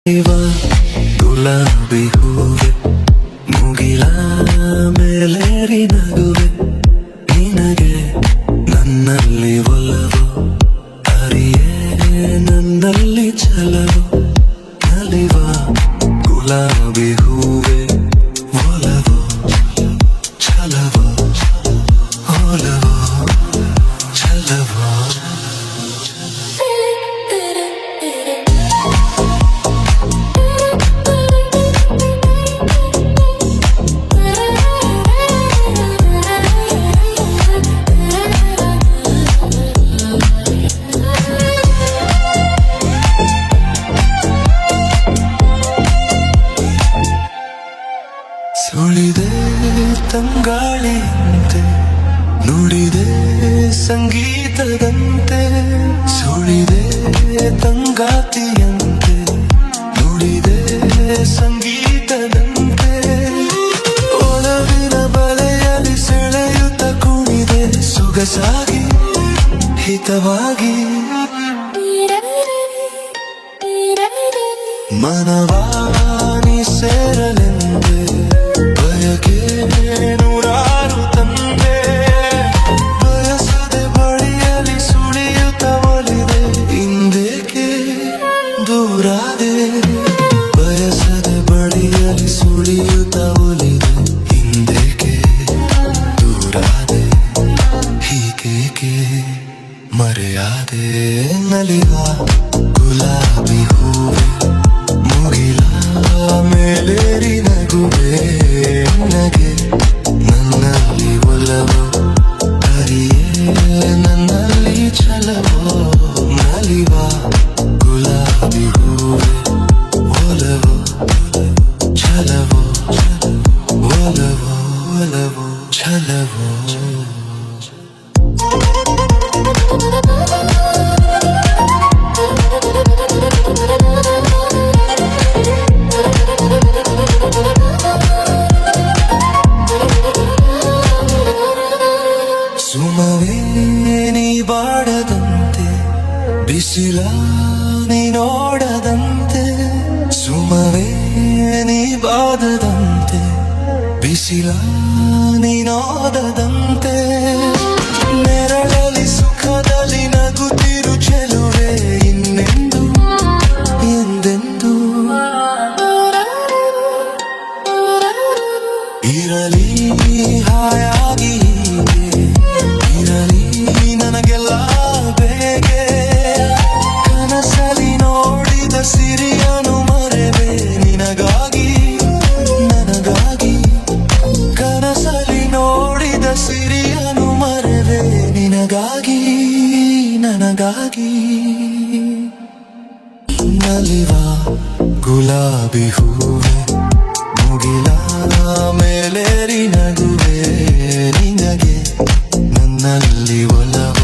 ಇವ ಗುಲಾಬಿ ಹೂವೆ ಮುಗಿಲ ಮೇಲೇರಿ ನಗುವೆ ನಿನಗೆ ನನ್ನಲ್ಲಿ ಒಲವು ಅರಿಯೇ ನನ್ನಲ್ಲಿ ಛಲವು ನಲಿವ ಗುಲಾಬಿ ಹೂವೆ ಒಲವು ಛಲವು ಒಲವು ಛಲವು ಸುಳಿದೆ ತಂಗಾಳಿಯಂತೆ ನುಡಿದೆ ಸಂಗೀತದಂತೆ ಸುಳಿದೆ ತಂಗಾತಿಯಂತೆ ನುಡಿದೆ ಸಂಗೀತದಂತೆ ಒಲವಿನ ಬಲೆಯಲ್ಲಿ ಸೆಳೆಯುತ್ತ ಕುಣಿದೆ ಸೊಗಸಾಗಿ ಹಿತವಾಗಿ ಮನವಾನಿ ಸೇರಲೆಂದೆ ಬಯಕೆ ನೂರಾರು ತಂದೆ ಬಯಸದೆ ಬಳಿಯಲಿ ಸುಳಿಯುತ್ತ ಒಲಿದೆ ಹಿಂದೇಕೆ ದೂರಾದೆ ಬಯಸದೆ ಬಳಿಯಲಿ ಸುಳಿಯುತ್ತ ಒಲಿದೆ ಹಿಂದೇಕೆ ದೂರಾದೆ ಹೀಗೇಕೆ ಮರೆಯಾದೆ ನಲಿವ ಗುಲಾಬಿ ಹೂವೆ ಮುಗಿಲ ಮೇಲೇರಿ ನಗುವೆ ನನಗೆ ನನ್ನಲ್ಲಿ ಒಲವು ಅರಿಯೇ ನನ್ನಲ್ಲಿ ಛಲವೋ ನಲಿವ ಗುಲಾಬಿ ಹೂವೆ ಒಲವು ಛಲವೋ ಒಲವು ಒಲವು ಛಲವೋ ಸುಮವೇ ನೀ ಬಾಡದಂತೆ ಬಿಸಿಲ ನೀ ನೋಡದಂತೆ ಸುಮವೇ ನೀ ಬಾದದಂತೆ ಬಿಸಿಲ ನೀ ನೋಡದಂತೆ ನೆರಳಲಿ ಸುಖದಲ್ಲಿ ನಗುತ್ತಿರು ಚೆಲುವೆ ಇನ್ನೆಂದು ಎಂದೆಂದು ಇರಲಿ ಹಾಯಾಗಿ ಇರಲಿ ನನಗೆಲ್ಲ ಬೇಗೆ ಕನಸಲಿ ನೋಡಿದ ಸಿರಿಯನು ಮರೆವೆ ನಿನಗಾಗಿ ನನಗಾಗಿ ಕನಸಲಿ ನೋಡಿದ ಸಿರಿಯನು ಮರೆವೆ ನಿನಗಾಗಿ ನನಗಾಗಿ ನಲಿವ ಗುಲಾಬಿ ಹೂವೆ ಮುಗಿಲ ಮೇಲೇರಿ ನಗುವೆ ನಿನಗೆ ನನ್ನಲ್ಲಿ ಒಲವು